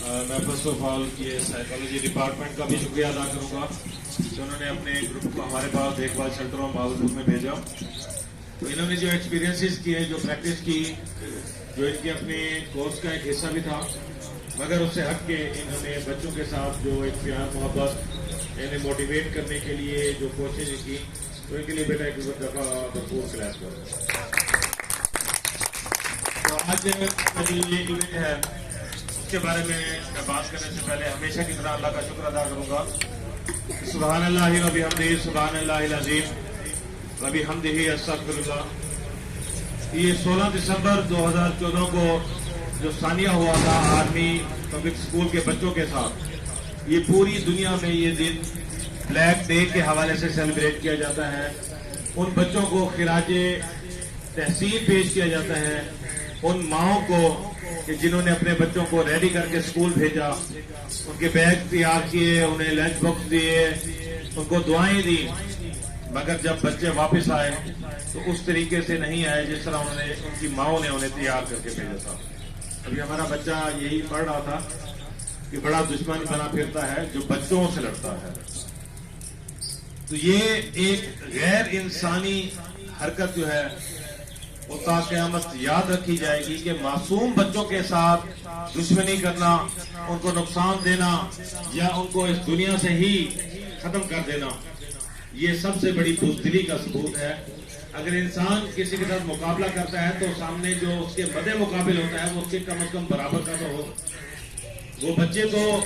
میں first of all یہ psychology department کا بھی شکریہ ادا کروں گا کہ انہوں نے اپنے گروپ کو ہمارے پاس دیکھ بھال شیلٹروں بہاولپور میں بھیجا. تو انہوں نے جو ایکسپیرینسز کیے, جو پریکٹس کی, جو ان کے اپنے کورس کا ایک حصہ بھی تھا, مگر اس سے ہٹ کے انہوں نے بچوں کے ساتھ جو ایک پیار محبت انہیں موٹیویٹ کرنے کے لیے جو کوششیں کی, تو ان کے لیے بیٹا ایک دفعہ بھرپور کلاس کرو. تو آج میری یہ ایونٹ ہے, اس کے بارے میں بات کرنے سے پہلے ہمیشہ کی طرح اللہ کا شکر ادا کروں گا. سبحان اللہ و بحمدہ, سبحان اللہ العظیم و بحمدہ استغفر اللہ. یہ 16 دسمبر 2014 کو جو ثانیہ ہوا تھا آرمی پبلک اسکول کے بچوں کے ساتھ, یہ پوری دنیا میں یہ دن بلیک ڈے کے حوالے سے سیلیبریٹ کیا جاتا ہے. ان بچوں کو خراج تحسین پیش کیا جاتا ہے, ان ماؤں کو کہ جنہوں نے اپنے بچوں کو ریڈی کر کے اسکول بھیجا, ان کے بیگ تیار کیے, انہیں لنچ باکس دیے, ان کو دعائیں دی, مگر جب بچے واپس آئے تو اس طریقے سے نہیں آئے جس طرح ان کی ماؤں نے انہیں تیار کر کے بھیجا تھا. ابھی ہمارا بچہ یہی پڑھ رہا تھا کہ بڑا دشمن بنا پھرتا ہے جو بچوں سے لڑتا ہے. تو یہ ایک غیر انسانی حرکت جو ہے وہ تا قیامت یاد رکھی جائے گی کہ معصوم بچوں کے ساتھ دشمنی کرنا, ان کو نقصان دینا یا ان کو اس دنیا سے ہی ختم کر دینا, یہ سب سے بڑی بزدلی کا ثبوت ہے. اگر انسان کسی کے ساتھ مقابلہ کرتا ہے تو سامنے جو اس کے مد مقابل ہوتا ہے وہ اس کے کم از کم برابر کا تو ہو. وہ بچے تو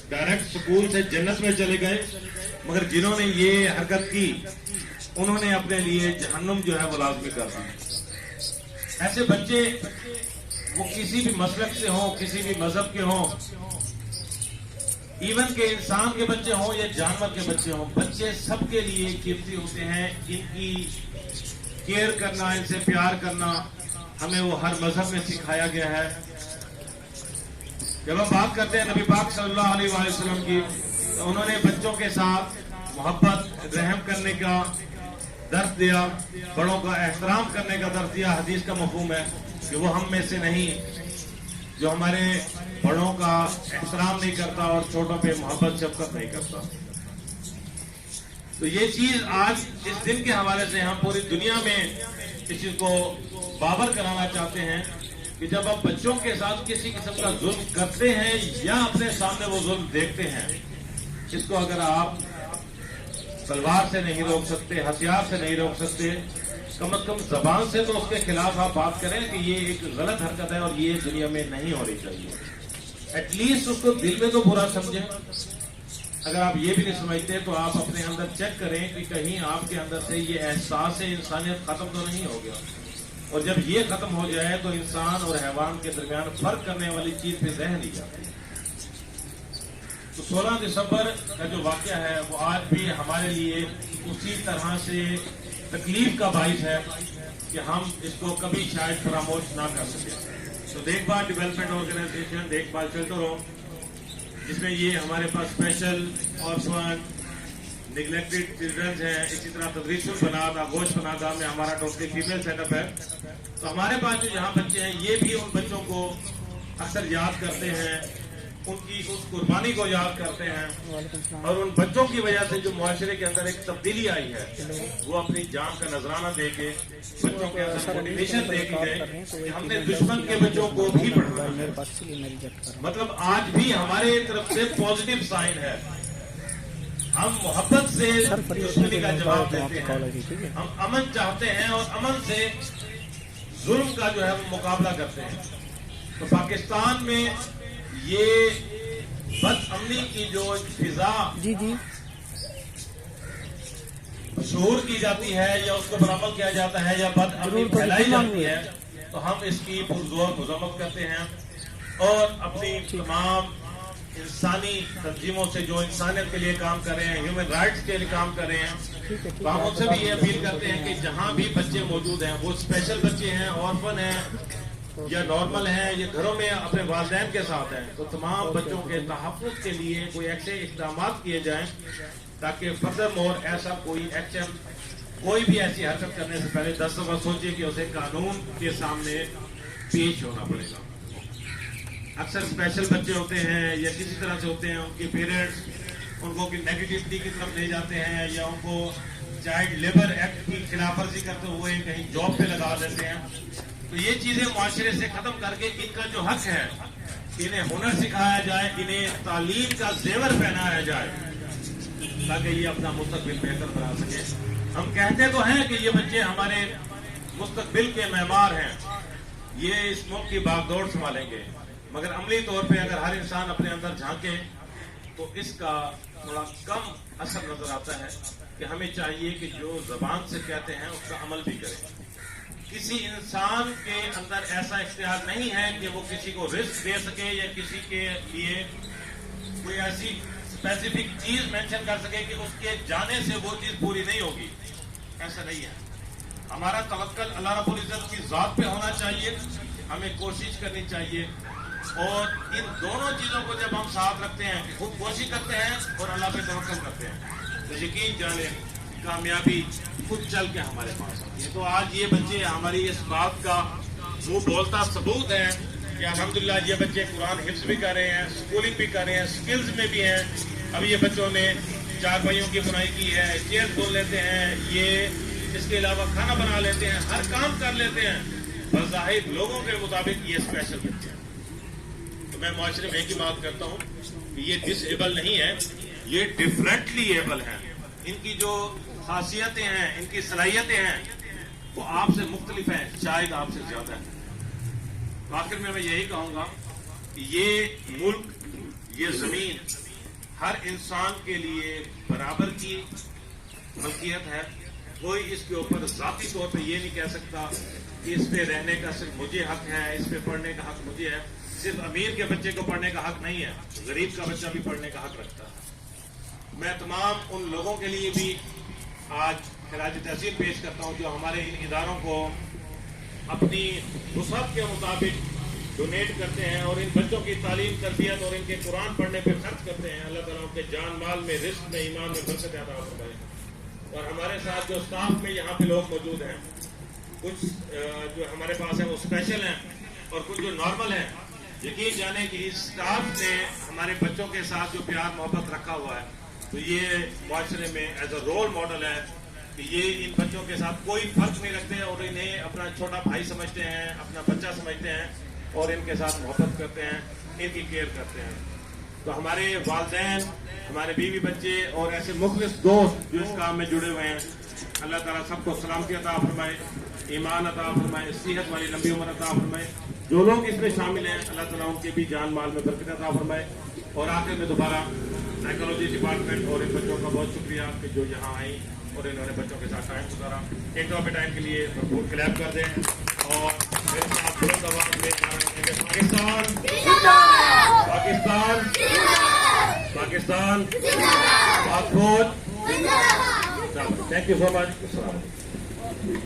ڈائریکٹ سکول سے جنت میں چلے گئے, مگر جنہوں نے یہ حرکت کی انہوں نے اپنے لیے جہنم جو ہے وہ لازمی کر دی. ایسے بچے وہ کسی بھی مسلک سے ہوں, کسی بھی مذہب کے ہوں, ایون کہ انسان کے بچے ہوں یا جانور کے بچے ہوں, بچے سب کے لیے قیمتی ہوتے ہیں. ان کی کیئر کرنا, ان سے پیار کرنا ہمیں وہ ہر مذہب میں سکھایا گیا ہے. جب ہم بات کرتے ہیں نبی پاک صلی اللہ علیہ وآلہ وسلم کی, تو انہوں نے بچوں کے ساتھ محبت, رحم کرنے کا درس دیا, بڑوں کا احترام کرنے کا درس دیا. حدیث کا مفہوم ہے کہ وہ ہم میں سے نہیں جو ہمارے بڑوں کا احترام نہیں کرتا اور چھوٹوں پہ محبت شفقت نہیں کرتا. تو یہ چیز آج اس دن کے حوالے سے ہم پوری دنیا میں اس چیز کو بابر کرانا چاہتے ہیں کہ جب آپ بچوں کے ساتھ کسی قسم کا ظلم کرتے ہیں یا اپنے سامنے وہ ظلم دیکھتے ہیں, اس کو اگر آپ تلوار سے نہیں روک سکتے, ہتھیار سے نہیں روک سکتے, کم از کم زبان سے تو اس کے خلاف آپ بات کریں کہ یہ ایک غلط حرکت ہے اور یہ دنیا میں نہیں ہونی چاہیے. ایٹ لیسٹ اس کو دل میں تو برا سمجھیں. اگر آپ یہ بھی نہیں سمجھتے تو آپ اپنے اندر چیک کریں کہ کہیں آپ کے اندر سے یہ احساس انسانیت ختم تو نہیں ہو گیا. اور جب یہ ختم ہو جائے تو انسان اور حیوان کے درمیان فرق کرنے والی چیز پہ رہ نہیں جاتی. تو 16 دسمبر کا جو واقعہ ہے وہ آج بھی ہمارے لیے اسی طرح سے تکلیف کا باعث ہے کہ ہم اس کو کبھی شاید فراموش نہ کر سکیں. تو دیکھ بھال ڈیولپمنٹ آرگنائزیشن, دیکھ بھال شیلٹروں, جس میں یہ ہمارے پاس اسپیشل آرفن, نیگلیکٹڈ چلڈرنز ہیں, اسی طرح تدریس البنات, آغوش بنات میں ہمارا ٹوٹلی فیمیل سیٹ اپ ہے. تو ہمارے پاس جو یہاں بچے ہیں یہ بھی ان بچوں کو اکثر یاد کرتے ہیں, ان کی اس قربانی کو یاد کرتے ہیں, اور ان بچوں کی وجہ سے جو معاشرے کے اندر ایک تبدیلی آئی ہے وہ اپنی جان کا نذرانہ دے کے بچوں کے اندر موٹیویشن دے کے گئے کہ ہم نے دشمن کے بچوں کو بھی پڑھانا ہے. مطلب آج بھی ہمارے طرف سے پازیٹیو سائن ہے. ہم محبت سے دشمنی کا جواب دیتے ہیں, ہم امن چاہتے ہیں اور امن سے ظلم کا جو ہے وہ مقابلہ کرتے ہیں. تو پاکستان میں یہ بد امنی کی جو فضا شعور کی جاتی ہے یا اس کو برآمد کیا جاتا ہے یا بد امنی پھیلائی جاتی ہے, تو ہم اس کی پرزور مذمت کرتے ہیں اور اپنی تمام انسانی تنظیموں سے جو انسانیت کے لیے کام کر رہے ہیں, ہیومن رائٹس کے لیے کام کر رہے ہیں, تو ہم ان سے بھی یہ اپیل کرتے ہیں کہ جہاں بھی بچے موجود ہیں, وہ اسپیشل بچے ہیں, آرفن ہیں یا نارمل ہیں, یہ گھروں میں اپنے والدین کے ساتھ ہیں, تو تمام بچوں کے تحفظ کے لیے کوئی ایسے اقدامات کیے جائیں تاکہ فردر مور ایسا کوئی ایکشن, کوئی بھی ایسی حرکت کرنے سے پہلے 10 دفعہ سوچے کہ اسے قانون کے سامنے پیش ہونا پڑے گا. اکثر اسپیشل بچے ہوتے ہیں یا کسی طرح سے ہوتے ہیں، ان کے پیرنٹس ان کو نیگیٹیوٹی کی طرف لے جاتے ہیں یا ان کو چائلڈ لیبر ایکٹ کی خلاف ورزی کرتے ہوئے کہیں جاب پہ لگا دیتے ہیں. تو یہ چیزیں معاشرے سے ختم کر کے ان کا جو حق ہے، انہیں ہنر سکھایا جائے، انہیں تعلیم کا زیور پہنایا جائے تاکہ یہ اپنا مستقبل بہتر بنا سکے. ہم کہتے تو ہیں کہ یہ بچے ہمارے مستقبل کے معمار ہیں، یہ اس ملک کی باغ دوڑ سنبھالیں گے، مگر عملی طور پہ اگر ہر انسان اپنے اندر جھانکے تو اس کا تھوڑا کم اثر نظر آتا ہے. کہ ہمیں چاہیے کہ جو زبان سے کہتے ہیں اس کا عمل بھی کریں. کسی انسان کے اندر ایسا اختیار نہیں ہے کہ وہ کسی کو رسک دے سکے یا کسی کے لیے کوئی ایسی اسپیسیفک چیز مینشن کر سکے کہ اس کے جانے سے وہ چیز پوری نہیں ہوگی. ایسا نہیں ہے. ہمارا توکل اللہ رب العزت کی ذات پہ ہونا چاہیے. ہمیں کوشش کرنی چاہیے، اور ان دونوں چیزوں کو جب ہم ساتھ رکھتے ہیں کہ خود کوشش کرتے ہیں اور اللہ پہ توکل کرتے ہیں تو یقین جانیں کامیابی خود چل کے ہمارے پاس آتی ہے. تو آج یہ بچے ہماری اس بات کا منہ بولتا ثبوت ہے کہ الحمدللہ یہ بچے قرآن حفظ بھی کر رہے ہیں، اسکولنگ بھی کر رہے ہیں، اسکلز میں بھی ہیں. اب یہ بچوں نے چارپائیوں کی بنائی کی ہے، چیئر دھو لیتے ہیں، یہ اس کے علاوہ کھانا بنا لیتے ہیں، ہر کام کر لیتے ہیں. بظاہر لوگوں کے مطابق یہ اسپیشل بچے ہیں. تو میں معاشرے میں ایک ہی بات کرتا ہوں کہ یہ ڈس ایبل نہیں ہے، یہ ڈفرینٹلی ایبل ہیں. ان کی جو خاصیتیں ہیں، ان کی صلاحیتیں ہیں، وہ آپ سے مختلف ہیں، شاید آپ سے زیادہ ہیں. آخر میں یہی کہوں گا کہ یہ ملک، یہ زمین ہر انسان کے لیے برابر کی ملکیت ہے. کوئی اس کے اوپر ذاتی طور پہ یہ نہیں کہہ سکتا کہ اس پہ رہنے کا صرف مجھے حق ہے، اس پہ پڑھنے کا حق مجھے ہے. صرف امیر کے بچے کو پڑھنے کا حق نہیں ہے، غریب کا بچہ بھی پڑھنے کا حق رکھتا ہے. میں تمام ان لوگوں کے لیے بھی آج خراج تحسین پیش کرتا ہوں جو ہمارے ان اداروں کو اپنی وسعت کے مطابق ڈونیٹ کرتے ہیں اور ان بچوں کی تعلیم، تربیت اور ان کے قرآن پڑھنے پہ خرچ کرتے ہیں. اللہ تعالیٰ ان کے جان مال میں، رزق میں، ایمان میں برکت عطا فرمائے. اور ہمارے ساتھ جو اسٹاف میں یہاں پہ لوگ موجود ہیں، کچھ جو ہمارے پاس ہیں وہ اسپیشل ہیں اور کچھ جو نارمل ہیں. یقین جانے کہ اس اسٹاف نے ہمارے بچوں کے ساتھ جو پیار محبت رکھا ہوا ہے تو یہ معاشرے میں ایز اے رول ماڈل ہے کہ یہ ان بچوں کے ساتھ کوئی فرق نہیں رکھتے اور انہیں اپنا چھوٹا بھائی سمجھتے ہیں، اپنا بچہ سمجھتے ہیں اور ان کے ساتھ محبت کرتے ہیں، ان کی کیئر کرتے ہیں. تو ہمارے والدین، ہمارے بیوی بچے اور ایسے مخلص دوست جو اس کام میں جڑے ہوئے ہیں، اللہ تعالیٰ سب کو سلامتی عطا فرمائے، ایمان عطا فرمائے، صحت والی لمبی عمر عطا فرمائے. جو لوگ اس میں شامل ہیں اللہ تعالیٰ ان کے بھی جان مال میں برکت عطا فرمائے. اور آخر میں دوبارہ سائیکالوجی ڈپارٹمنٹ اور ان بچوں کا بہت شکریہ کہ جو یہاں آئیں اور انہوں نے بچوں کے ساتھ ٹائم گزارا. ایک دفعہ ٹائم کے لیے بھرپور کلیپ کر دیں اور میرے ساتھ بلند آواز میں پاکستان پاکستان پاکستان پاک فوج. تھینک یو سو مچ. السلام علیکم.